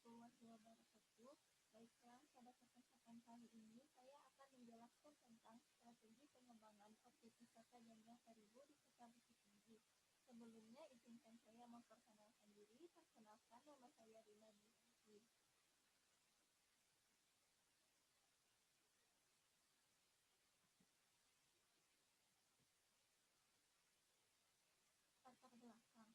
warahmatullahi wabarakatuh. Baiklah, pada kesempatan kali ini saya akan menjelaskan tentang strategi pengembangan objek wisata Janja Seribu di Kota Bukit Tinggi. Sebelumnya izinkan saya memperkenalkan diri. Perkenalkan, nama saya Rina Dwi. Latar belakang.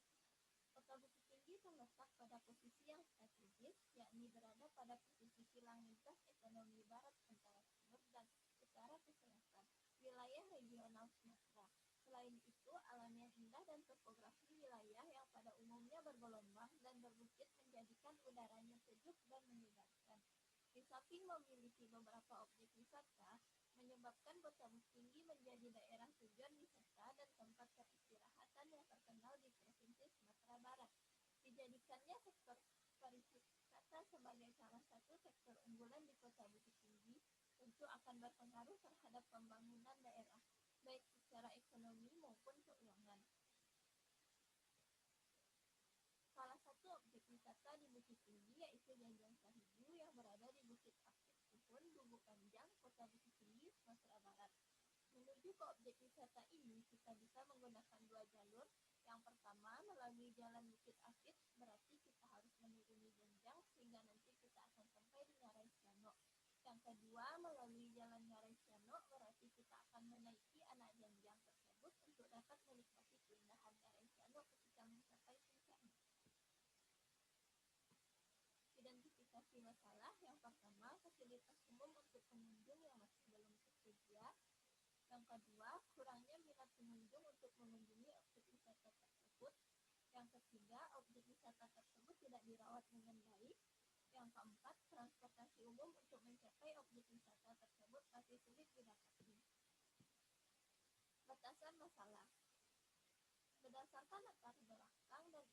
Kota Bukit Tinggi terletak pada posisi yang strategis, yakni berada pada posisi silang lintas ekonomi barat antara timur dan utara ke selatan, wilayah regional Sumatera. Selain itu, alam yang indah dan topografi wilayah yang pada umumnya bergelombang dan berbukit menjadikan udaranya sejuk dan menyegarkan. Di samping memiliki beberapa objek wisata, menyebabkan Kota Bukit Tinggi menjadi daerah tujuan wisata dan tempat peristirahatan yang terkenal di Provinsi Sumatera Barat. Dijadikannya sektor pariwisata sebagai salah satu sektor unggulan di Kota Bukit Tinggi, tentu akan berpengaruh terhadap pembangunan daerah, baik secara ekonomi maupun keuangan. Salah satu objek wisata di Bukit Tinggi yaitu Janjang Seribu yang berada di Bukit Akik Puhun, Bubu Panjang, Kota Bukit Tinggi, Sumatera Barat. Menuju ke objek wisata ini, kita bisa menggunakan dua jalur. Yang pertama, melalui jalan Bukit Akik, berarti kita harus menuruni Janjang sehingga nanti kita akan sampai di Ngarai Siano. Yang kedua, melalui jalan Ngarai Siano, berarti kita akan menaiki anak Janjang tersebut untuk dapat menikmati keindahan Ngarai Siano ketika mencapai puncaknya. Identifikasi masalah. Yang pertama, fasilitas umum untuk pengunjung yang masih belum tersedia. Yang kedua, kurangnya minat pengunjung untuk mengunjungi objek wisata tersebut. Yang ketiga, objek wisata tersebut tidak dirawat dengan baik. Yang keempat, transportasi umum untuk mencapai objek wisata tersebut masih sulit didapati. Batasan masalah. Berdasarkan latar belakang dan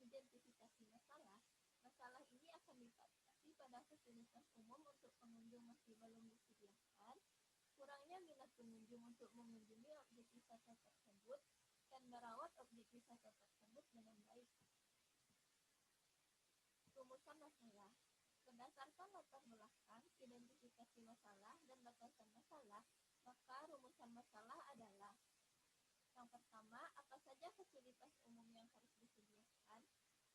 identifikasi masalah, masalah ini akan dibatasi pada fasilitas umum untuk pengunjung masih belum disediakan, kurangnya minat pengunjung untuk mengunjungi objek wisata tersebut, dan merawat objek wisata tersebut dengan baik. Rumusan masalah. Berdasarkan latar belakang, identifikasi masalah, dan batasan masalah, maka rumusan masalah adalah: yang pertama, apa saja fasilitas umum yang harus disediakan.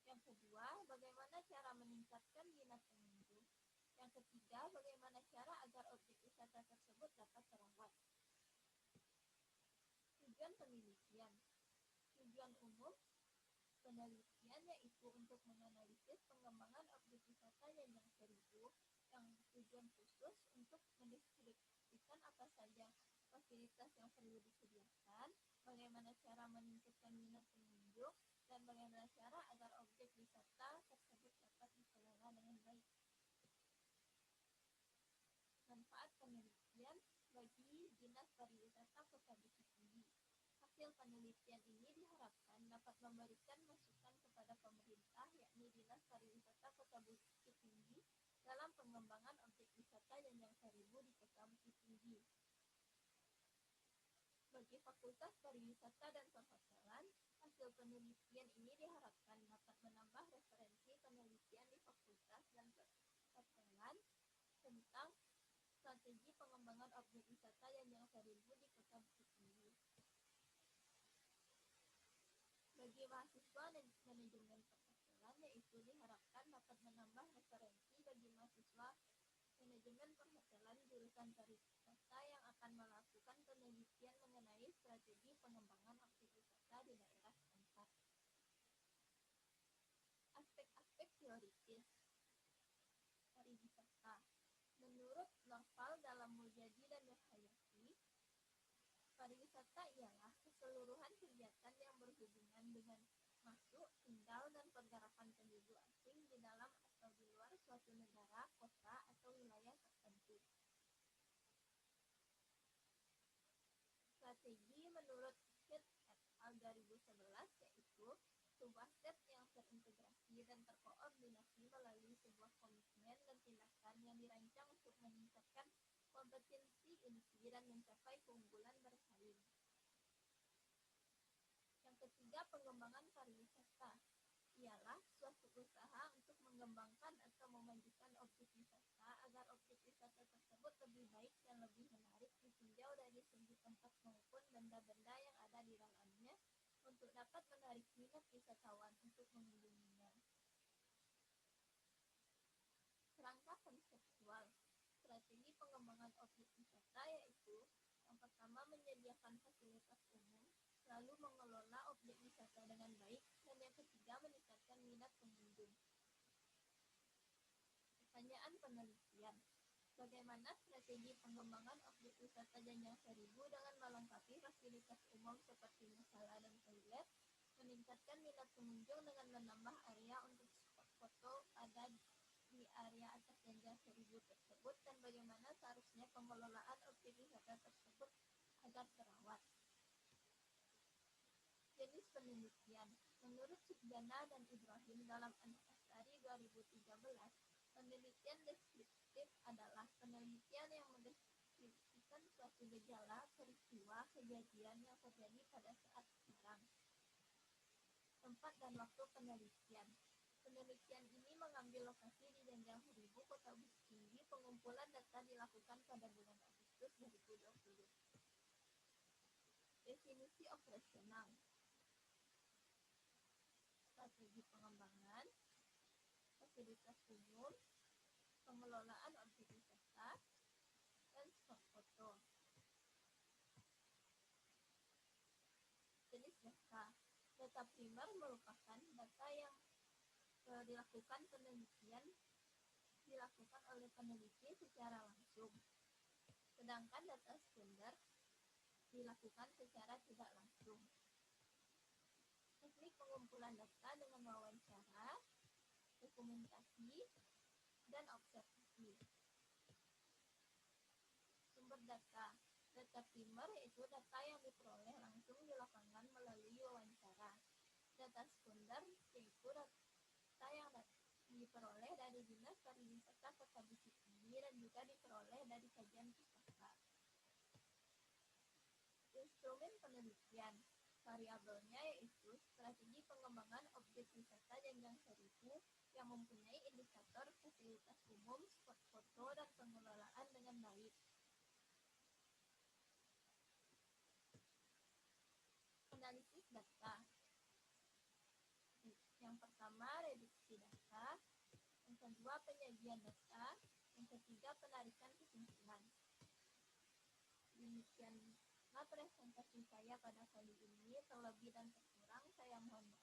Yang kedua, bagaimana cara meningkatkan minat pengunjung. Yang ketiga, bagaimana cara agar objek wisata tersebut dapat terawat. Tujuan penelitian. Tujuan umum penelitian yaitu untuk menganalisis pengembangan objek wisata Janjang Seribu, yang tujuan khusus untuk mendeskripsikan apa saja fasilitas yang perlu disediakan, bagaimana cara meningkatkan minat pengunjung, dan bagaimana cara agar objek wisata tersebut dapat dikelola dengan baik. Manfaat penelitian bagi Dinas Pariwisata Kota Bukit Tinggi. Hasil penelitian ini diharapkan dapat memberikan masukan kepada pemerintah, yakni Dinas Pariwisata Kota Bukit Tinggi, dalam pengembangan objek wisata Janjang Seribu di Kota Bukit Tinggi. Bagi Fakultas Pariwisata dan Perhotelan, hasil penelitian ini diharapkan dapat menambah referensi penelitian di Fakultas dan Perhotelan tentang strategi pengembangan objek wisata Janjang Seribu di Kota Bukit Tinggi. Bagi mahasiswa dan manajemen perhotelan, yaitu diharapkan dapat menambah referensi bagi mahasiswa manajemen perhotelan jurusan pariwisata yang akan melakukan penelitian mengenai strategi pengembangan objek wisata di daerah setempat. Aspek-aspek teoritis pariwisata. Menurut Norval dalam Muljadi dan Nurhayati, pariwisata ialah keseluruhan kegiatan yang berhubungan dengan masuk, tinggal, dan pergerakan penduduk asing di dalam atau di luar suatu negara, kota, atau wilayah tertentu. Strategi menurut Heath et al. 2011 yaitu sebuah set yang terintegrasi dan terkoordinasi melalui sebuah komitmen dan tindakan yang dirancang untuk meningkatkan kompetensi inti dan mencapai keunggulan bersaing. Yang ketiga, pengembangan pariwisata. ialah suatu usaha untuk mengembangkan atau memajukan objek wisata agar objek wisata tersebut lebih baik dan lebih menarik ditinjau dari segi tempat maupun benda-benda yang ada di dalamnya untuk dapat menarik minat wisatawan untuk mengunjunginya. Kerangka konseptual strategi pengembangan objek wisata yaitu yang pertama menyediakan fasilitas umum, lalu mengelola objek wisata dengan baik, dan yang ketiga meningkatkan minat pengunjung. Pertanyaan penelitian. Bagaimana strategi pengembangan objek wisata Janjang Seribu dengan melengkapi fasilitas umum seperti musala dan toilet, meningkatkan minat pengunjung dengan menambah area untuk spot foto pada di area atas Janjang Seribu tersebut, dan bagaimana seharusnya pengelolaan objek wisata tersebut agar terawat. Jenis penelitian. Menurut Sukjana dan Ibrahim dalam Antasari 2013, penelitian deskriptif adalah penelitian yang mendeskripsikan suatu gejala, peristiwa, kejadian yang terjadi pada saat sekarang. Tempat dan waktu penelitian. Penelitian ini mengambil lokasi di Janjang Seribu, Kota Bukit Tinggi. Pengumpulan data dilakukan pada bulan Agustus 2020. Definisi operasional. Strategi pengembangan, fasilitas umum, pengelolaan objek wisata, dan spot foto. Jenis data. Data primer merupakan data yang dilakukan oleh peneliti secara langsung. Sedangkan data sekunder dilakukan secara tidak langsung. Teknik pengumpulan data dengan wawancara, dokumentasi, dan observasi. Sumber data. Data primer yaitu data yang diperoleh langsung di lapangan melalui wawancara. Data sekunder yaitu data yang diperoleh dari Dinas Pariwisata Kota Bukit Tinggi dan juga diperoleh dari kajian pustaka. Instrumen penelitian. Variabelnya yaitu strategi pengembangan objek wisata Janjang Seribu yang mempunyai indikator fasilitas umum, spot foto, dan pengelolaan dengan baik. Analisis data. Yang pertama, reduksi data. Yang kedua, penyajian data. Yang ketiga, penarikan kesimpulan. Demikianlah presentasi saya pada kali ini. Terlebih dan terkurang saya mohon